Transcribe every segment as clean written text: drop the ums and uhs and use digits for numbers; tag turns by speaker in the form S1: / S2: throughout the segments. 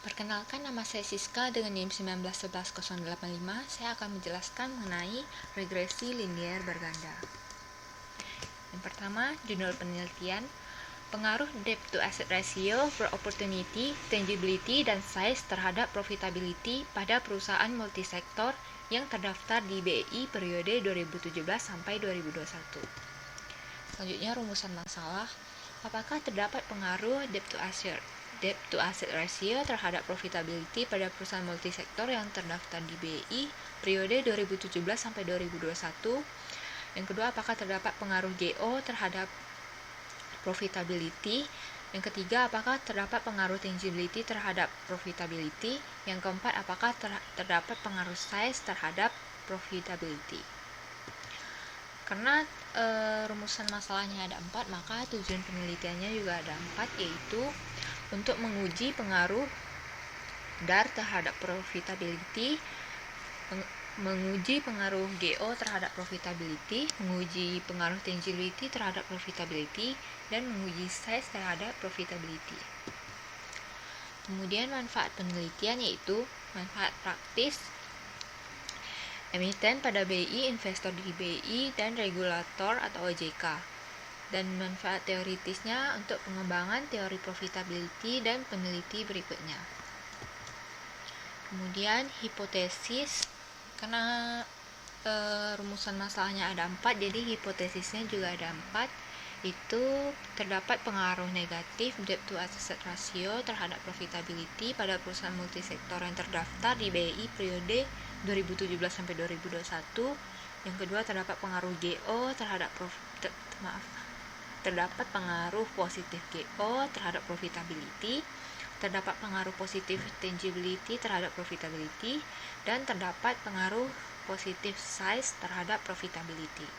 S1: Perkenalkan, nama saya Siska dengan NIM 1911085. Saya akan menjelaskan mengenai regresi linier berganda. Yang pertama, judul penelitian, pengaruh debt to asset ratio for opportunity, tangibility, dan size terhadap profitability pada perusahaan multisektor yang terdaftar di BI periode 2017 sampai 2021. Selanjutnya, rumusan masalah. Apakah terdapat pengaruh debt to asset ratio terhadap profitability pada perusahaan multisektor yang terdaftar di BI periode 2017 sampai 2021? Yang kedua, apakah terdapat pengaruh GO terhadap profitability? Yang ketiga, apakah terdapat pengaruh tangibility terhadap profitability? Yang keempat, apakah terdapat pengaruh size terhadap profitability? Karena rumusan masalahnya ada 4, maka tujuan penelitiannya juga ada 4, yaitu untuk menguji pengaruh DAR terhadap profitability, menguji pengaruh GO terhadap profitability, menguji pengaruh tangibility terhadap profitability, dan menguji size terhadap profitability. Kemudian manfaat penelitian yaitu manfaat praktis, emiten pada BI, investor di BI, dan regulator atau OJK. Dan manfaat teoritisnya untuk pengembangan teori profitability dan peneliti berikutnya. Kemudian hipotesis, karena rumusan masalahnya ada 4, jadi hipotesisnya juga ada 4. Itu terdapat pengaruh negatif debt to asset ratio terhadap profitability pada perusahaan multisektor yang terdaftar di BI periode 2017 sampai 2021. Yang kedua, terdapat pengaruh GO terhadap terdapat pengaruh positif GO terhadap profitability, terdapat pengaruh positif tangibility terhadap profitability, dan terdapat pengaruh positif size terhadap profitability.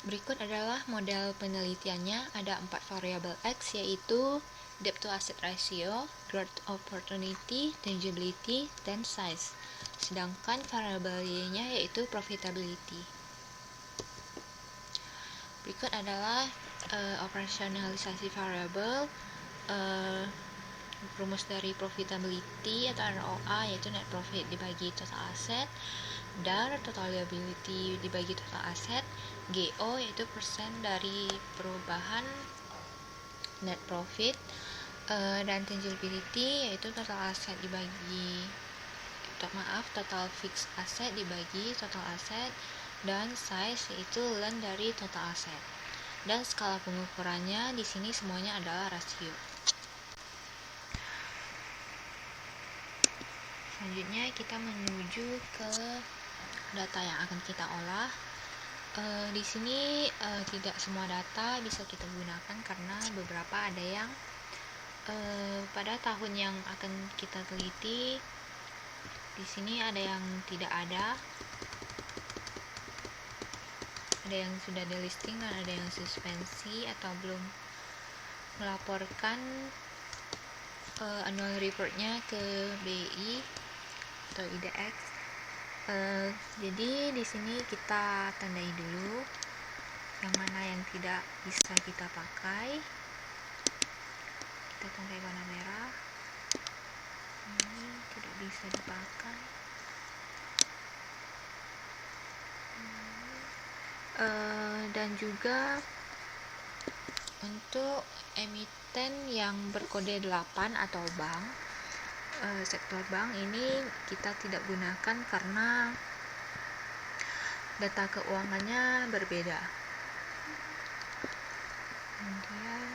S1: Berikut adalah model penelitiannya. Ada 4 variabel X, yaitu debt to asset ratio, growth opportunity, tangibility, dan size. Sedangkan variabel Y-nya yaitu profitability. Berikut adalah operasionalisasi variabel, rumus dari profitability atau ROA yaitu net profit dibagi total asset, DAR total liability dibagi total asset, GO yaitu persen dari perubahan net profit, dan tangibility yaitu total asset dibagi total fixed asset dibagi total asset, dan size yaitu ln dari total asset. Dan skala pengukurannya di sini semuanya adalah rasio. Selanjutnya kita menuju ke data yang akan kita olah. Di sini tidak semua data bisa kita gunakan karena beberapa ada yang pada tahun yang akan kita teliti di sini ada yang tidak ada yang sudah delisting dan ada yang suspensi atau belum melaporkan annual reportnya ke BI atau IDX. Jadi di sini kita tandai dulu yang mana yang tidak bisa kita pakai. Kita tandai warna merah. Ini tidak bisa dipakai. Dan juga untuk emiten yang berkode 8 atau bank, sektor bank ini kita tidak gunakan karena data keuangannya berbeda. Kemudian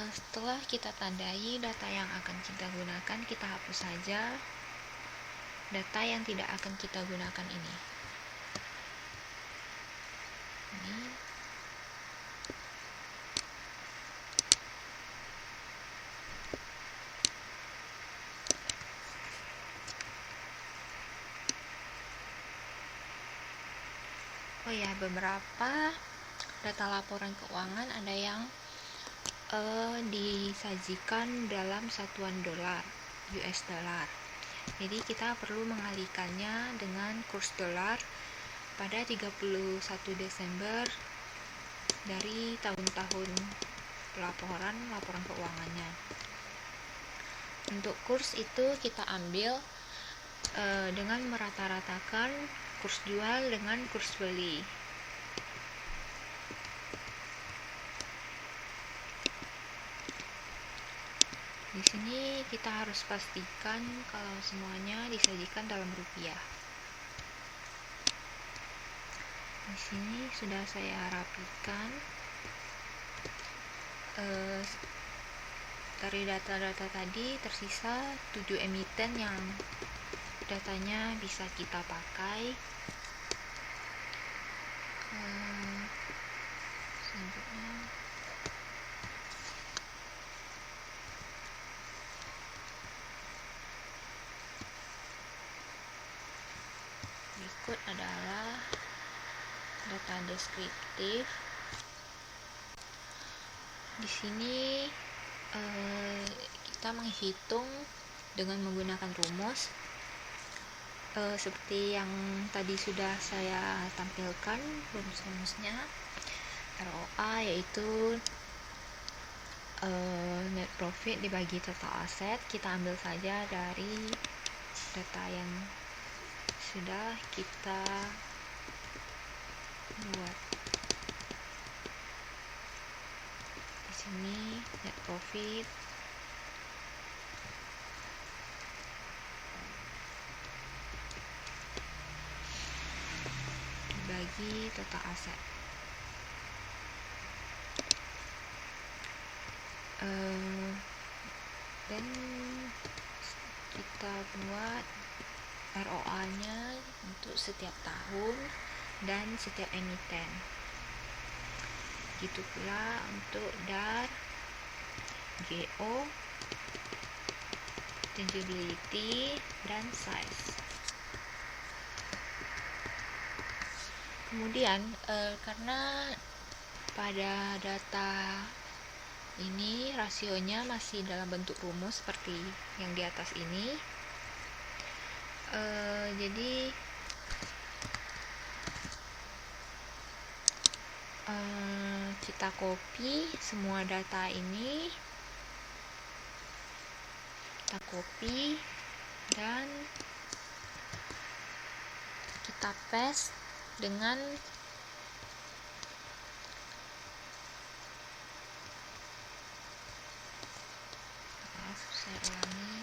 S1: setelah kita tandai data yang akan kita gunakan, kita hapus saja data yang tidak akan kita gunakan ini. Oh ya, beberapa data laporan keuangan ada yang disajikan dalam satuan dolar, US dollar. Jadi kita perlu mengalihkannya dengan kurs dolar pada 31 Desember dari tahun-tahun laporan keuangannya. Untuk kurs itu kita ambil dengan merata-ratakan kurs jual dengan kurs beli. Di sini kita harus pastikan kalau semuanya disajikan dalam rupiah. Di sini sudah saya rapikan. Dari data-data tadi tersisa 7 emiten yang datanya bisa kita pakai. Selanjutnya berikut adalah data deskriptif. Di sini kita menghitung dengan menggunakan rumus seperti yang tadi sudah saya tampilkan rumus-rumusnya. ROA yaitu net profit dibagi total aset. Kita ambil saja dari data yang sudah kita buat. Di sini net profit dibagi total aset. Dan kita buat ROA-nya untuk setiap tahun dan setiap emiten. Gitu pula untuk DAR, GO, tangibility, dan size. Kemudian karena pada data ini rasionya masih dalam bentuk rumus seperti yang di atas ini, jadi kita copy semua data ini, kita copy dan kita paste dengan saya ulangi,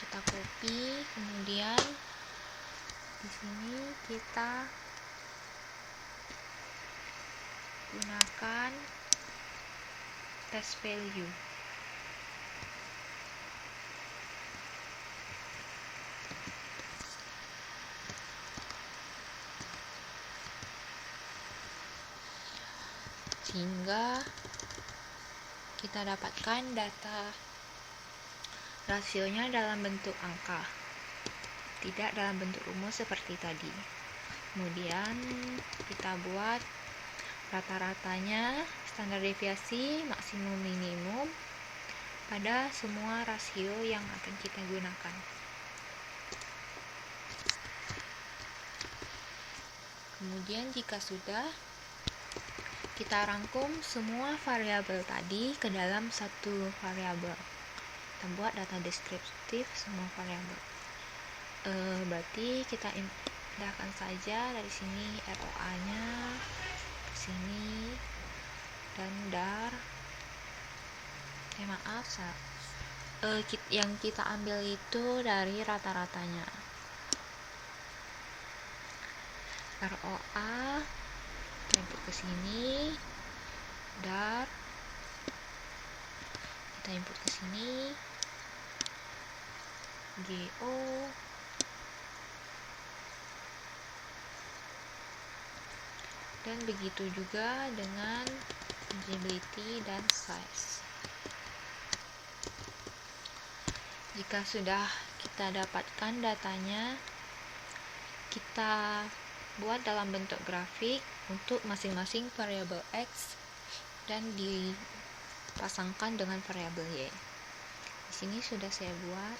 S1: kita copy, kemudian di sini kita gunakan test value. Sehingga kita dapatkan data rasionya dalam bentuk angka, tidak dalam bentuk rumus seperti tadi. Kemudian kita buat rata-ratanya, standar deviasi, maksimum minimum pada semua rasio yang akan kita gunakan. Kemudian jika sudah, kita rangkum semua variabel tadi ke dalam satu variabel. Kita buat data deskriptif semua variabel. Berarti kita pindahkan saja dari sini ROA-nya ke sini dan DAR. Yang kita ambil itu dari rata-ratanya. ROA kita input ke sini, DAR kita input ke sini, GO, dan begitu juga dengan tangibility dan size. Jika sudah kita dapatkan datanya, kita buat dalam bentuk grafik untuk masing-masing variabel X dan pasangkan dengan variabel y. Di sini sudah saya buat.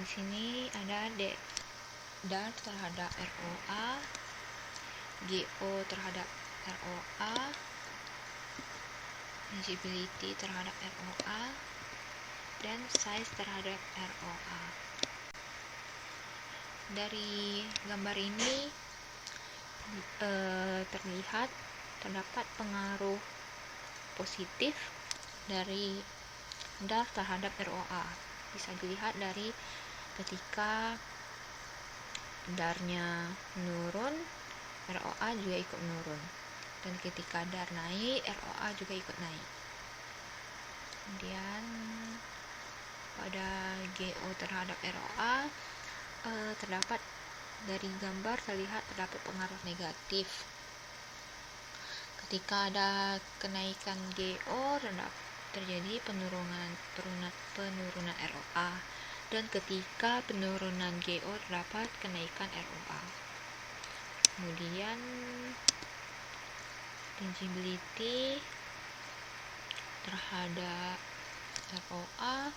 S1: Di sini ada dar terhadap ROA, GO terhadap ROA, tangibility terhadap ROA, dan size terhadap ROA. Dari gambar ini terlihat terdapat pengaruh positif dari dar terhadap ROA. Bisa dilihat dari ketika darnya menurun, ROA juga ikut menurun, dan ketika dar naik, ROA juga ikut naik. Kemudian pada GO terhadap ROA terdapat dari gambar terlihat terdapat pengaruh negatif. Ketika ada kenaikan GO, terjadi penurunan ROA, dan ketika penurunan GO terdapat kenaikan ROA. Kemudian tangibility terhadap ROA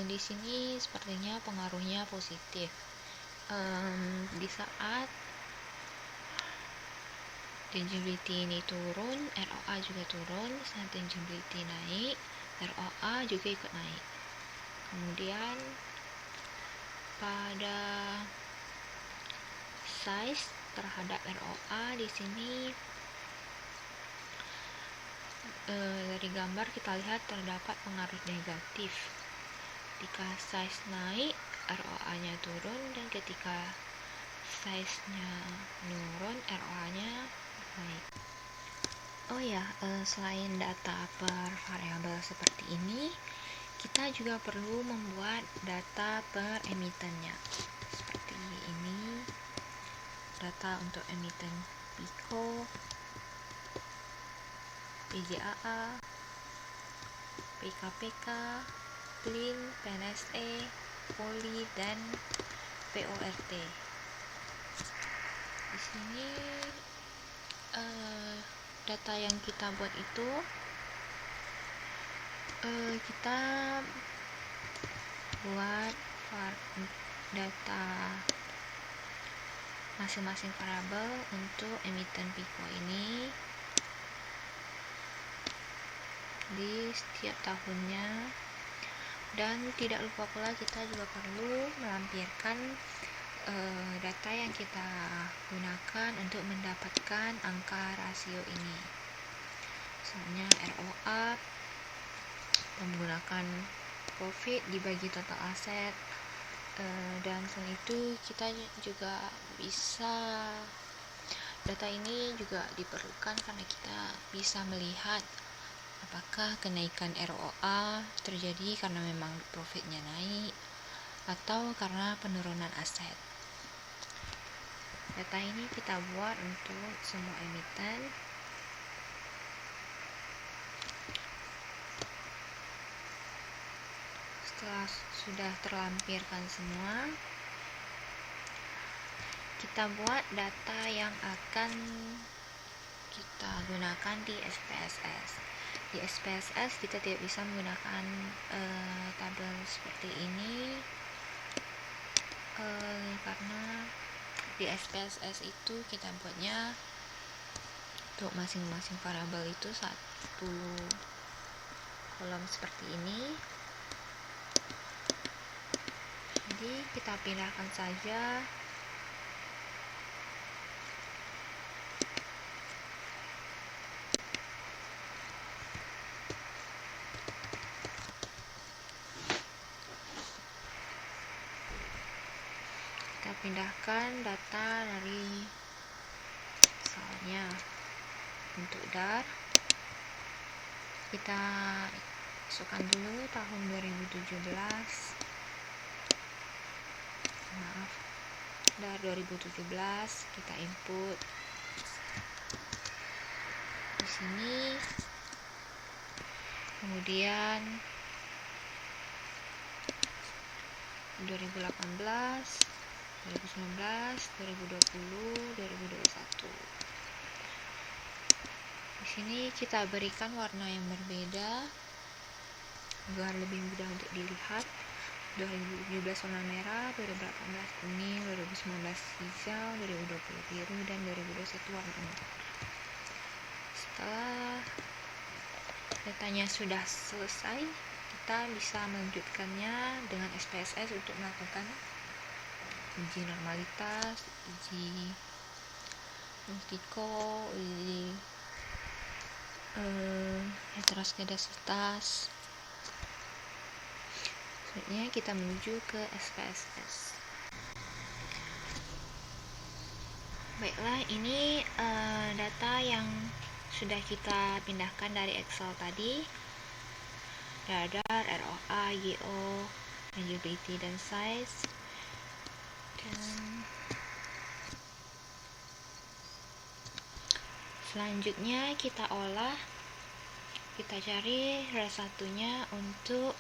S1: di sini sepertinya pengaruhnya positif. Di saat tangibility ini turun, ROA juga turun. Saat tangibility naik, ROA juga ikut naik. Kemudian pada size terhadap ROA di sini dari gambar kita lihat terdapat pengaruh negatif. Ketika size naik, ROA-nya turun, dan ketika size-nya menurun, ROA-nya naik. Selain data per variabel seperti ini, kita juga perlu membuat data per emitennya. Seperti ini, data untuk emiten PICO, PJAA, PKPK, PLIN, PNSE, POLI, dan PORT. Di sini data yang kita buat itu kita buat data masing-masing variabel untuk emiten PICO ini di setiap tahunnya, dan tidak lupa pula kita juga perlu melampirkan data yang kita gunakan untuk mendapatkan angka rasio ini. Misalnya ROA menggunakan profit dibagi total aset, dan selain itu kita juga bisa, data ini juga diperlukan karena kita bisa melihat apakah kenaikan ROA terjadi karena memang profitnya naik atau karena penurunan aset. Data ini kita buat untuk semua emiten. Setelah sudah terlampirkan semua, kita buat data yang akan kita gunakan di SPSS. Di SPSS kita tidak bisa menggunakan tabel seperti ini karena di SPSS itu kita buatnya untuk masing-masing variabel itu satu kolom seperti ini. Jadi kita pindahkan saja data dari, misalnya untuk DAR kita masukkan dulu tahun 2017, DAR 2017 kita input di sini. Kemudian 2018 2019, 2020, 2021. Di sini kita berikan warna yang berbeda agar lebih mudah untuk dilihat. 2017 warna merah, 2018 kuning, 2019 hijau, 2020 biru, dan 2021 warna ungu. Setelah datanya sudah selesai, kita bisa melanjutkannya dengan SPSS untuk melakukan uji normalitas, uji multiko, uji heteroskedasitas. Selanjutnya kita menuju ke SPSS. Baiklah, ini data yang sudah kita pindahkan dari Excel tadi. Radar, ROA, GO, tangibility, dan size. Dan selanjutnya kita olah, kita cari res satunya untuk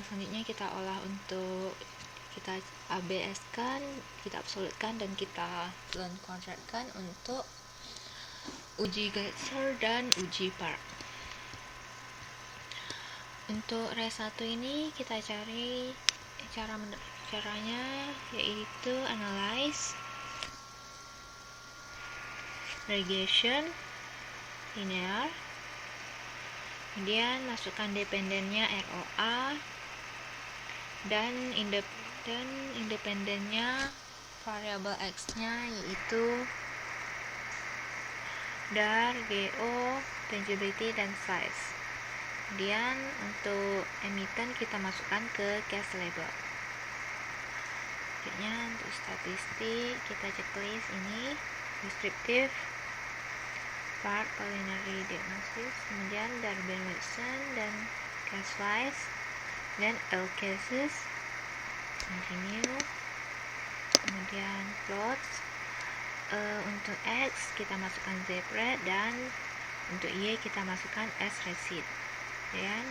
S1: selanjutnya kita olah untuk kita ABS kan, kita absolutkan, dan kita learn contract kan untuk uji Glasser dan uji Park. Untuk res 1 ini kita cari caranya yaitu analyze, regression, linear, kemudian masukkan dependennya ROA, dan independennya variabel X-nya yaitu dar, GO, tangibility, dan size. Kemudian untuk emiten kita masukkan ke case label. Selanjutnya untuk statistik kita checklist ini descriptive, part, preliminary diagnosis, kemudian Darwin-Wilson dan case wise, dan L cases, continue, kemudian plots. Untuk X kita masukkan Z-rate, dan untuk Y kita masukkan S-receipt. Dan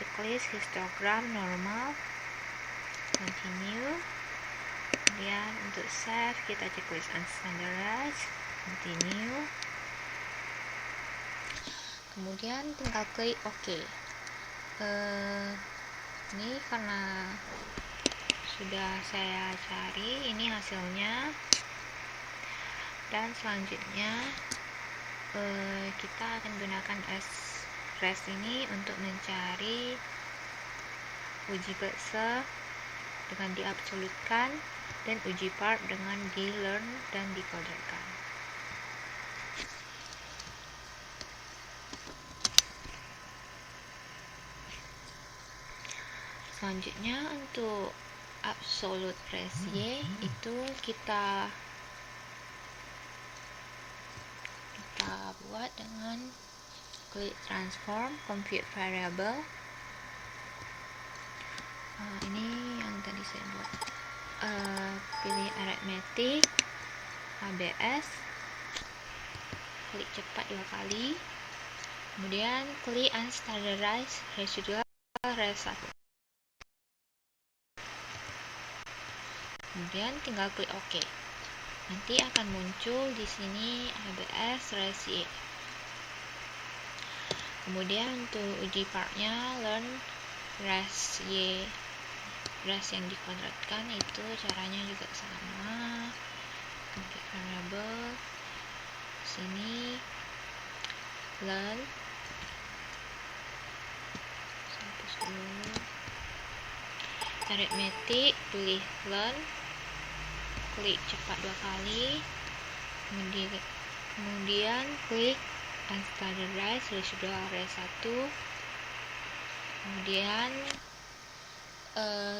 S1: checklist histogram normal, continue. Kemudian untuk save kita checklist unstandardized, continue. Kemudian tinggal klik OK. Ini karena sudah saya cari, ini hasilnya. Dan selanjutnya kita akan gunakan res ini untuk mencari uji Glasser dengan diabsolutkan, dan uji Park dengan di-learn dan dikoderkan. Selanjutnya untuk absolute res Y itu kita buat dengan klik transform, compute variable. Ini yang tadi saya buat. Pilih arithmetic, ABS, klik cepat 2 kali, kemudian klik unstandardized residual res 1. Kemudian tinggal klik OK. Nanti akan muncul di sini ABS res Y. Kemudian untuk uji partnya learn res Y, res yang dikuadratkan itu caranya juga sama. Compute variable, sini learn, hapus dulu. Arithmetic, pilih learn, klik cepat 2 kali, kemudian klik unstandardized residual res 1, kemudian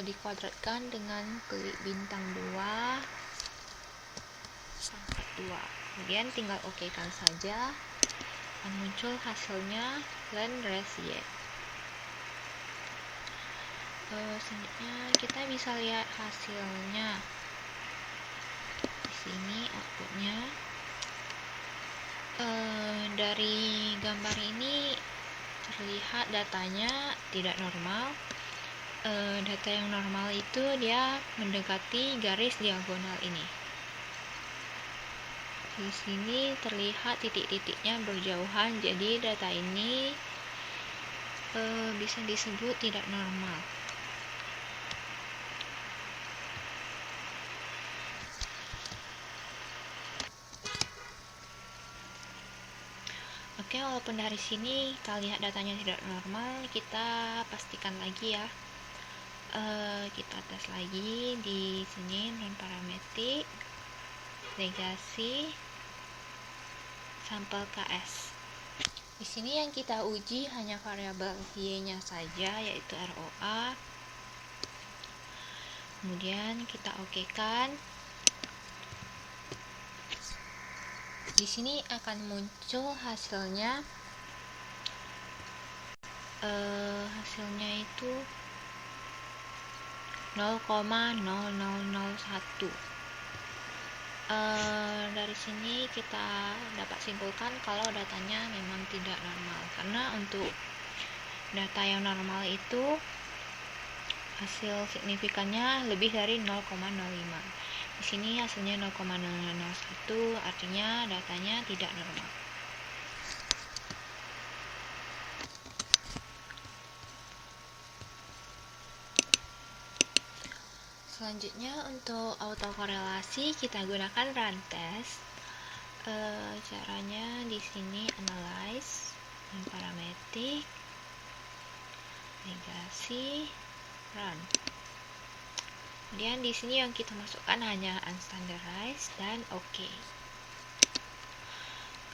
S1: dikuadratkan dengan klik bintang 2 pangkat 2, kemudian tinggal OK kan saja, akan muncul hasilnya learn res Y. Selanjutnya kita bisa lihat hasilnya. Di sini outputnya. Dari gambar ini terlihat datanya tidak normal data yang normal itu dia mendekati garis diagonal ini. Di sini terlihat titik-titiknya berjauhan, jadi data ini bisa disebut tidak normal. Oke, walaupun dari sini kita lihat datanya tidak normal, kita pastikan lagi ya. Kita tes lagi di sini non parametrik, legasi, sampel KS. Di sini yang kita uji hanya variabel y-nya saja, yaitu ROA. Kemudian kita okekan. Di sini akan muncul hasilnya. Hasilnya itu 0,0001. Dari sini kita dapat simpulkan kalau datanya memang tidak normal, karena untuk data yang normal itu hasil signifikannya lebih dari 0,05. Di sini hasilnya 0,001, artinya datanya tidak normal. Selanjutnya untuk autokorelasi kita gunakan run test. Caranya di sini analyze, non parametrik, legasi, run. Kemudian di sini yang kita masukkan hanya unstandardized dan OK.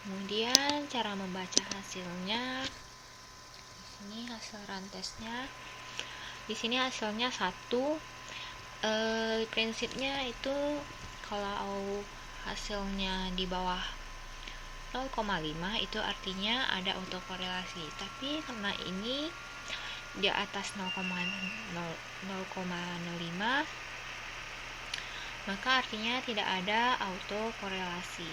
S1: Kemudian cara membaca hasilnya. Di sini hasil run testnya. Di sini hasilnya 1. Prinsipnya itu kalau hasilnya di bawah 0,5 itu artinya ada autokorelasi. Tapi karena ini di atas 0,05, maka artinya tidak ada autokorelasi.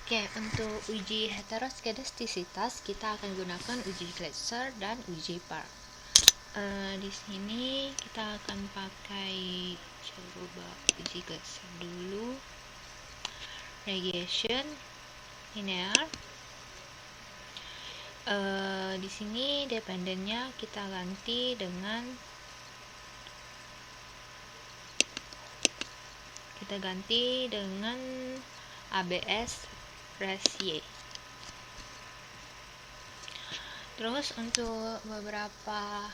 S1: Oke, untuk uji heteroskedastisitas kita akan gunakan uji Glasser dan uji Park. Di sini kita akan pakai, coba uji Glasser dulu. Regression linear. Di sini dependennya kita ganti dengan ABS ratio. Terus untuk beberapa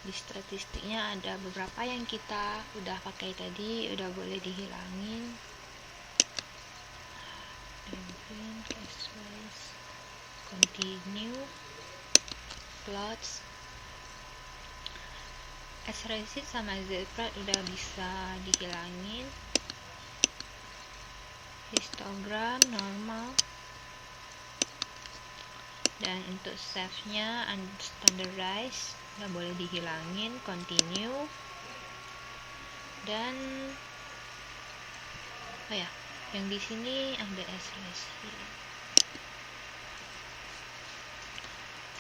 S1: di statistiknya ada beberapa yang kita udah pakai tadi, udah boleh dihilangin. Continue, plots, S-resid sama Z-plot udah bisa dihilangin. Histogram normal, dan untuk save-nya unstandardized udah boleh dihilangin. Continue, dan yang di sini ada S-resid.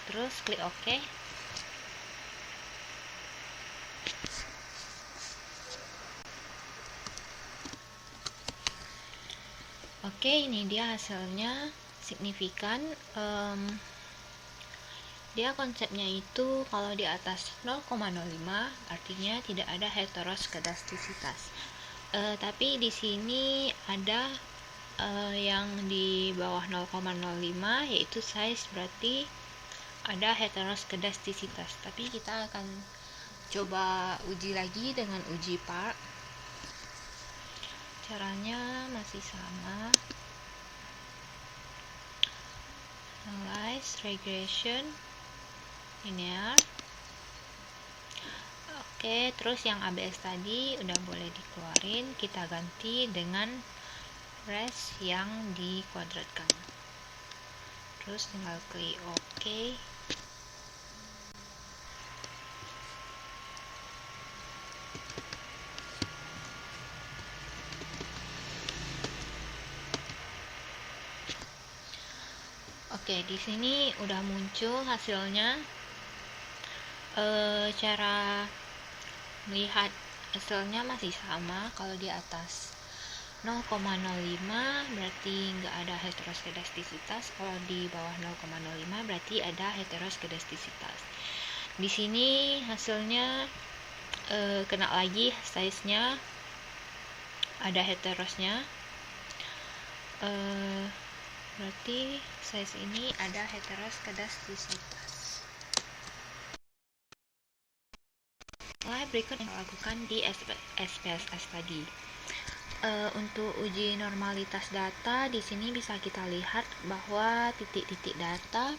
S1: Terus klik OK. Oke, ini dia hasilnya signifikan. Dia konsepnya itu kalau di atas 0,05 artinya tidak ada heteroskedastisitas. Tapi di sini ada yang di bawah 0,05 yaitu size, berarti ada heteroskedastisitas. Tapi kita akan coba uji lagi dengan uji Park. Caranya masih sama. Analyze, regression, linear. Oke, terus yang ABS tadi udah boleh dikeluarin. Kita ganti dengan res yang dikuadratkan. Terus tinggal klik OK. Oke, di sini udah muncul hasilnya. cara melihat hasilnya masih sama. Kalau di atas 0,05 berarti nggak ada heteroskedastisitas, kalau di bawah 0,05 berarti ada heteroskedastisitas. Di sini hasilnya kena lagi size-nya ada heterosnya, berarti size ini ada heteroskedastisitas. Berikut yang lakukan di SPSS tadi. Untuk uji normalitas data, di sini bisa kita lihat bahwa titik-titik data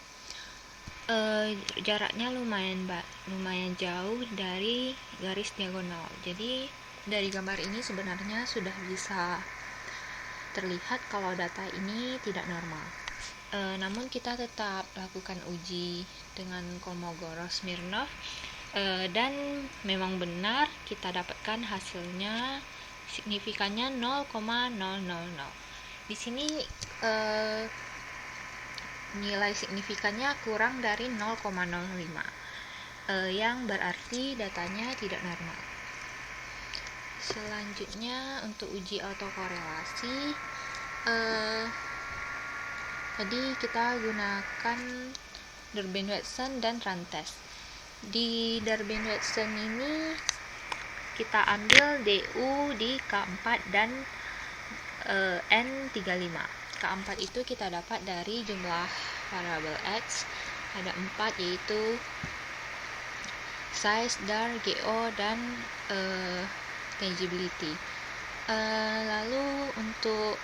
S1: jaraknya lumayan jauh dari garis diagonal. Jadi dari gambar ini sebenarnya sudah bisa terlihat kalau data ini tidak normal. Namun kita tetap lakukan uji dengan Kolmogorov-Smirnov, dan memang benar kita dapatkan hasilnya signifikannya 0,000. Di sini nilai signifikannya kurang dari 0,05, yang berarti datanya tidak normal. Selanjutnya untuk uji autokorelasi, tadi kita gunakan Durbin-Watson dan Rantes. Di Durbin-Watson ini kita ambil DU di K4 dan N35. K4 itu kita dapat dari jumlah variabel X, ada 4, yaitu size, dar, GO, dan tangibility. Lalu untuk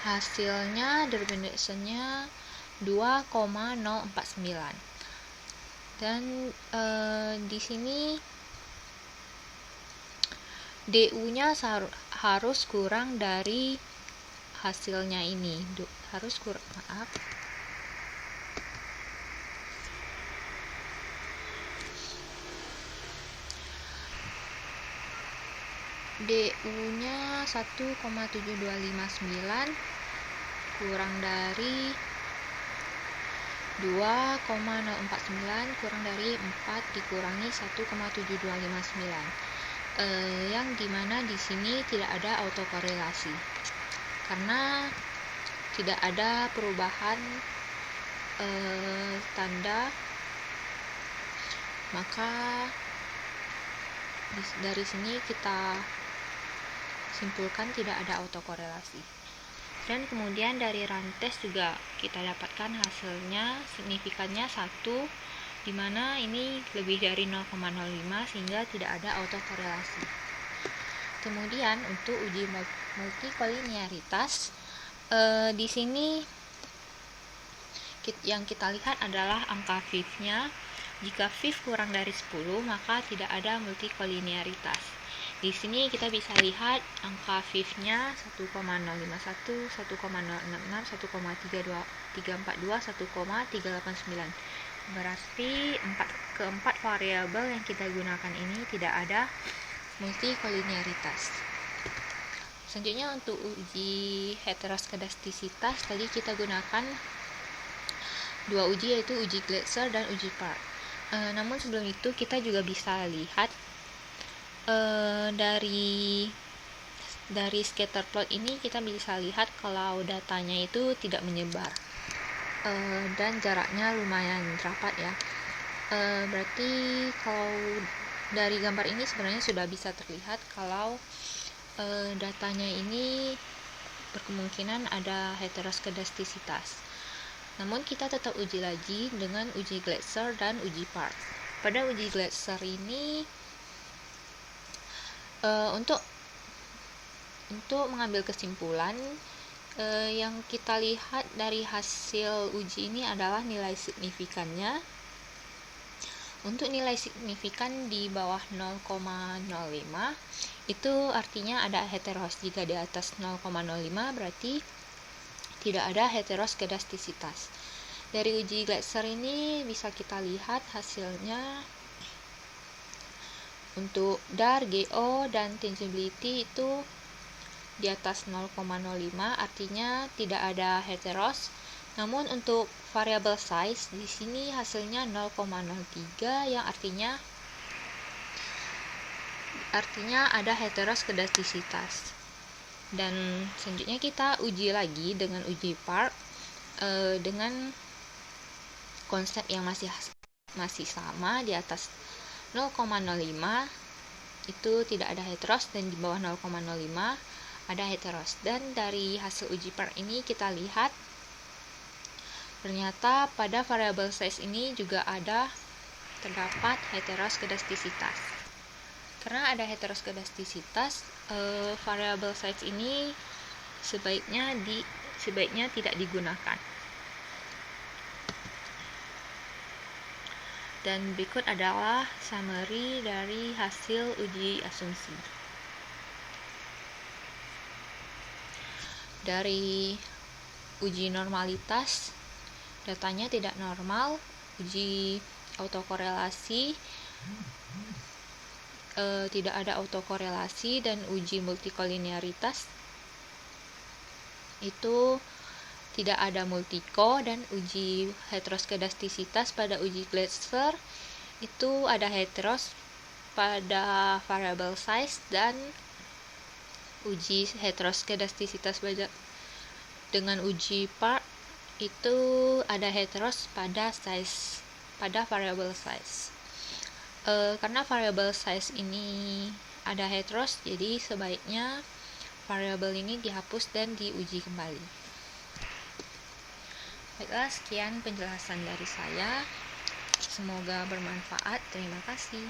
S1: hasilnya Durbin-Watsonnya 2,049, dan di sini DU-nya harus kurang dari hasilnya ini, DU-nya 1,7259 kurang dari 2,049 kurang dari 4 dikurangi 1,7259, yang dimana di sini tidak ada autokorelasi karena tidak ada perubahan tanda, maka dari sini kita simpulkan tidak ada autokorelasi. Dan kemudian dari Rantes juga kita dapatkan hasilnya signifikannya 1, dimana ini lebih dari 0,05 sehingga tidak ada autokorelasi. Kemudian untuk uji multikolinearitas, di sini yang kita lihat adalah angka VIF-nya. Jika VIF kurang dari 10 maka tidak ada multikolinearitas. Di sini kita bisa lihat angka VIF-nya 1,051, 1,066, 1,342, 1,389. Berarti keempat variabel yang kita gunakan ini tidak ada multikolinearitas. Selanjutnya untuk uji heteroskedastisitas, tadi kita gunakan dua uji, yaitu uji Gleitzer dan uji Park. Namun sebelum itu kita juga bisa lihat dari scatter plot ini kita bisa lihat kalau datanya itu tidak menyebar, dan jaraknya lumayan rapat ya. Berarti kalau dari gambar ini sebenarnya sudah bisa terlihat kalau datanya ini berkemungkinan ada heteroskedastisitas. Namun kita tetap uji lagi dengan uji Gleitzer dan uji Park. Pada uji Gleitzer ini untuk mengambil kesimpulan, yang kita lihat dari hasil uji ini adalah nilai signifikannya. Untuk nilai signifikan di bawah 0,05 itu artinya ada heteros. Jika di atas 0,05 berarti tidak ada heteroskedastisitas. Dari uji Gleitzer ini bisa kita lihat hasilnya untuk dar, GO, dan tangibility itu di atas 0,05 artinya tidak ada heteros. Namun untuk variable size di sini hasilnya 0,03 yang artinya ada heteroskedastisitas. Dan selanjutnya kita uji lagi dengan uji Park dengan konsep yang masih sama. Di atas 0,05 itu tidak ada heteros, dan di bawah 0,05 ada heteros. Dan dari hasil uji Park ini kita lihat ternyata pada variable size ini juga terdapat heteroskedastisitas. Karena ada heteroskedastisitas, variable size ini sebaiknya tidak digunakan. Dan berikut adalah summary dari hasil uji asumsi. Dari uji normalitas, datanya tidak normal. Uji autokorelasi, tidak ada autokorelasi. Dan uji multikolinearitas itu tidak ada multiko. Dan uji heteroskedastisitas pada uji Glasser itu ada heteros pada variable size, dan uji heteroskedastisitas dengan uji Park itu ada heteros pada variable size. Karena variable size ini ada heteros, jadi sebaiknya variabel ini dihapus dan diuji kembali. Baiklah, sekian penjelasan dari saya. Semoga bermanfaat. Terima kasih.